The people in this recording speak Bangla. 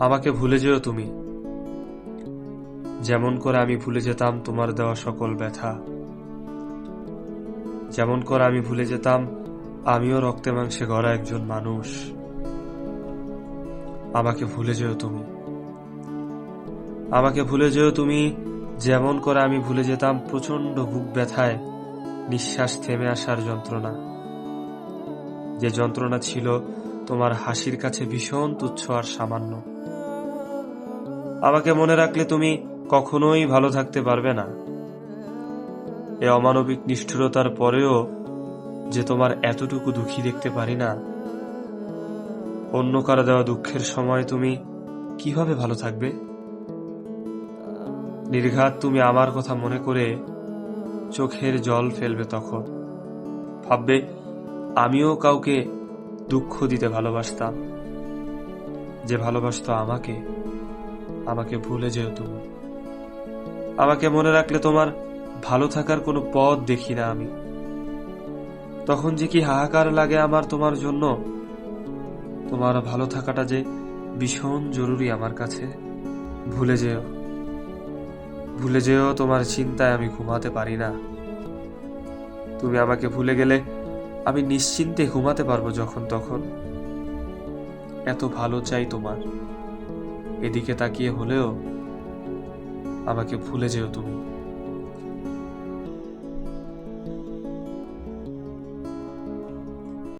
আমাকে ভুলে যেও তুমি, যেমন করে আমি ভুলে যেতাম তোমার দেওয়া সকল ব্যথা, যেমন করে আমি ভুলে যেতাম আমিও রক্তে মাংসে গড়া একজন মানুষ। আমাকে ভুলে যেও তুমি, আমাকে ভুলে যেও তুমি, যেমন করে আমি ভুলে যেতাম প্রচন্ড বুক ব্যথায় নিঃশ্বাস থেমে আসার যন্ত্রণা, যে যন্ত্রণা ছিল তোমার হাসির কাছে ভীষণ তুচ্ছ আর সামান্য। আমাকে মনে রাখলে তুমি কখনোই ভালো থাকতে পারবে না। এ অমানবিক নিষ্ঠুরতার পরেও যে তোমার এতটুকু দুঃখী দেখতে পারি না, অন্য কারো দেওয়া দুঃখের সময় তুমি কিভাবে ভালো থাকবে? নির্ঘাত তুমি আমার কথা মনে করে চোখের জল ফেলবে, তখন ভাববে আমিও কাউকে দুঃখ দিতে ভালোবাসতাম, যে ভালোবাসতো আমাকে। আমাকে ভুলে যেও তুমি, আমাকে মনে রাখলে তোমার ভালো থাকার কোনো পথ দেখি না আমি। তখন যে কি হাহাকার লাগে আমার তোমার জন্য। তোমার ভালো থাকাটা যে ভীষণ জরুরি আমার কাছে। ভুলে যেও, ভুলে যেও, তোমার চিন্তায় আমি ঘুমাতে পারি না। তুমি আমাকে ভুলে গেলে আমি নিশ্চিন্তে ঘুমাতে পারবো যখন তখন। এত ভালো চাই তোমার, এদিকে তাকিয়ে হলেও আমাকে ভুলে যেও তুমি।